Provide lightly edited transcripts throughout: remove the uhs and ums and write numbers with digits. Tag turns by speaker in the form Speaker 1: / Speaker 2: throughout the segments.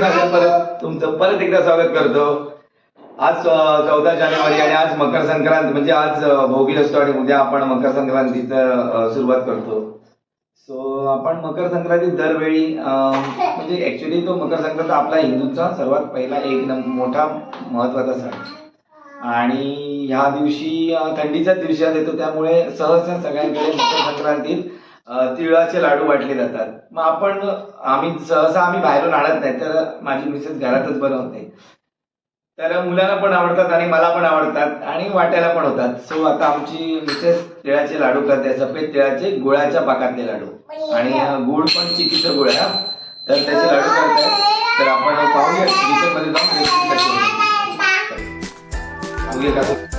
Speaker 1: परत तुमचं परत एकदा स्वागत करतो. आज 14 जानेवारी आणि आज मकर संक्रांत म्हणजे आज भोगी असतो आणि उद्या आपण मकर संक्रांतीचं सुरुवात करतो. सो आपण मकर संक्रांती दरवेळी म्हणजे ऍक्च्युली तो मकर संक्रांत आपला हिंदूंचा सर्वात पहिला एक मोठा महत्वाचा सण आणि ह्या दिवशी थंडीच्याच दिवसात येतो, त्यामुळे सहसा सगळ्यांकडे मकर संक्रांतीत तिळाचे लाडू वाटले जातात. मग आम्ही बाहेरून आणत नाही, तर माझी मिसेस घरातच बनवते. तर मुलांना पण आवडतात आणि मला पण आवडतात आणि वाटायला पण होतात. सो आता आमची मिसेस तिळाचे लाडू करते, सफेद तिळाचे गुळाच्या पाकातले लाडू आणि गुळ पण चिकीचं गुळ आहे, तर त्याचे लाडू करताय. तर आपण पाहूया किचनमध्ये जाऊन रेसिपी कशी होते.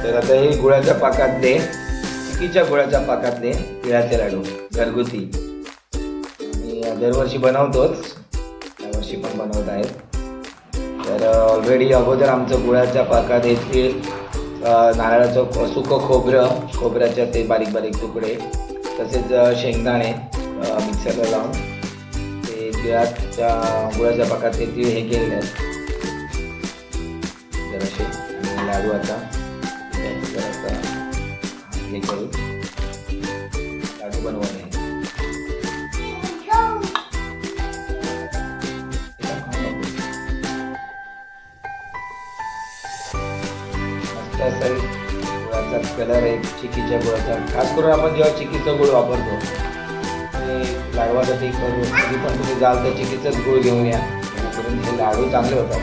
Speaker 1: तर आता हे गुळाच्या पाकातले चिकीच्या गुळाच्या पाकातले तिळाचे लाडू घरगुती आणि दरवर्षी बनवतोच, यावर्षी पण बनवत आहेत. तर ऑलरेडी अगोदर आमचं गुळाच्या पाकात हे नारळाचं सुकं खोबऱ्याच्या ते बारीक बारीक तुकडे, तसेच शेंगदाणे मिक्सरला लावून ते तिळाच्या गुळाच्या पाकात ते तीळ हे केलेले आहेत जराशे. आणि लाडू आता हे करू लाडू बनवणे. मस्त असेल. गुळाचा कलर आहे चिकीच्या गुळाचा. खास करून आपण जेव्हा चिकीचा गुळ वापरतो ते लाडवासाठी करू, कधी पण तुम्ही जाल तर चिकीचाच गुळ घेऊन या, जेणेकरून हे लाडू चांगले होतात.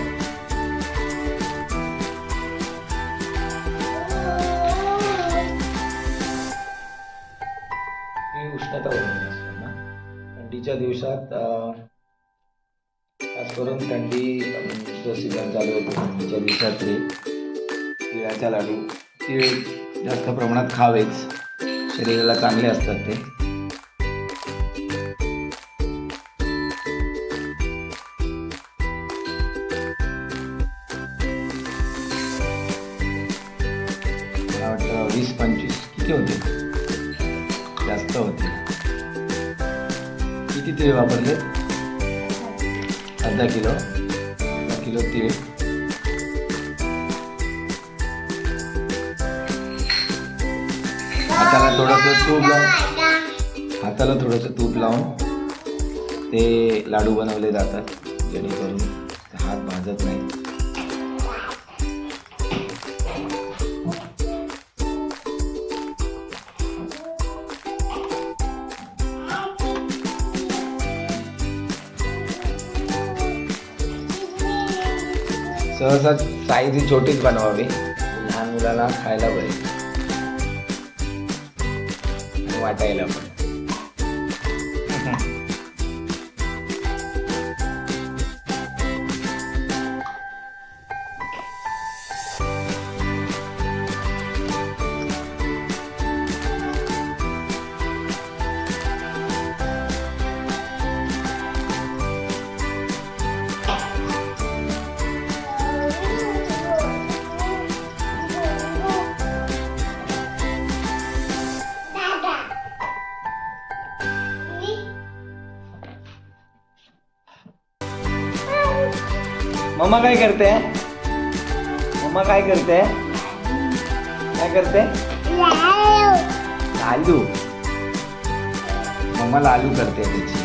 Speaker 1: उष्णता वगैरे असतो ना थंडीच्या दिवसात, खास करून थंडी जो सीझन चालू होतो थंडीच्या दिवसात तिळाचा लाडू, तीळ जास्त प्रमाणात खावेच, शरीराला चांगले असतात ते. मला वाटतं 20-25 किती होते, जास्त होते. किती तीळ वापरले? अर्धा किलो तीळ. हाताला थोडंसं तूप लावून ते लाडू बनवले जातात, जेणेकरून हात भाजत नाही. सहसा साईज ही छोटीच बनवावी, लहान मुलाला खायला बरे वाटायला पण. मम्मा काय करते? काय करते? लालू. मम्मा लालू करते त्याची.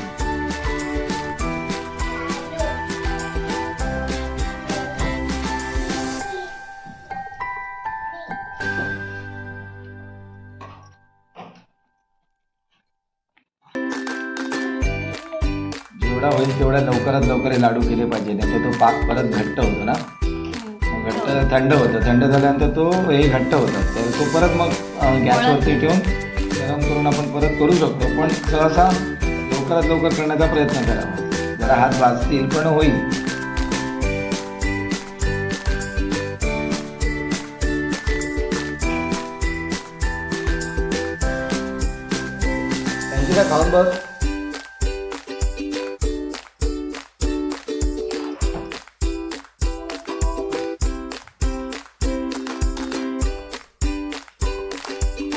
Speaker 1: जेवढा होईल तेवढा लवकरात लवकर लाडू केले पाहिजे, नाही तर तो पाक परत घट्ट होतो ना, थंड होतं. थंड झाल्यानंतर तो हे घट्ट होतात, तर तो परत मग गॅसवरती ठेवून गरम करून आपण परत करू शकतो. पण सहसा लवकरात लवकर करण्याचा प्रयत्न करावा, जरा हात भाजतील पण होईल. त्यांची खाऊन बघ.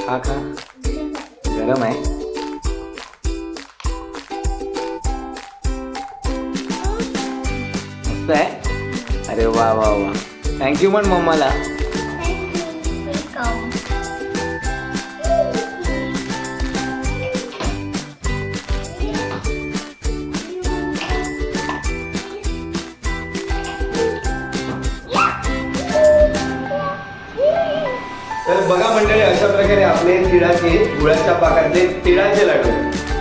Speaker 1: खा गरम आहे. मस्त आहे. अरे वा वा वा, थँक्यू म्हण मम्माला. तर बघा मंडळी, अशा प्रकारे आपले तिळाचे गुळाच्या पाकातले तिळाचे लाडू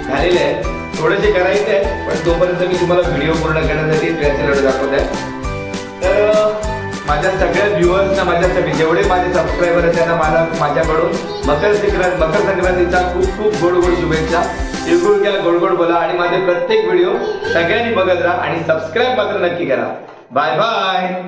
Speaker 1: झालेले आहेत. थोडेसे करायचे आहे, पण तोपर्यंत मी तुम्हाला व्हिडिओ पूर्ण करण्यासाठी तिळाचे लाडू दाखवत आहे. तर माझ्या सगळ्या व्ह्युअर्सना, जेवढे माझे सबस्क्रायबर आहेत त्यांना माझ्याकडून मकर संक्रांतीचा खूप खूप गोड गोड शुभेच्छा. तिळगुळ घ्या, गोड गोड बोला आणि माझे प्रत्येक व्हिडिओ सगळ्यांनी बघत राहा आणि सबस्क्राईब मात्र नक्की करा. Bye bye.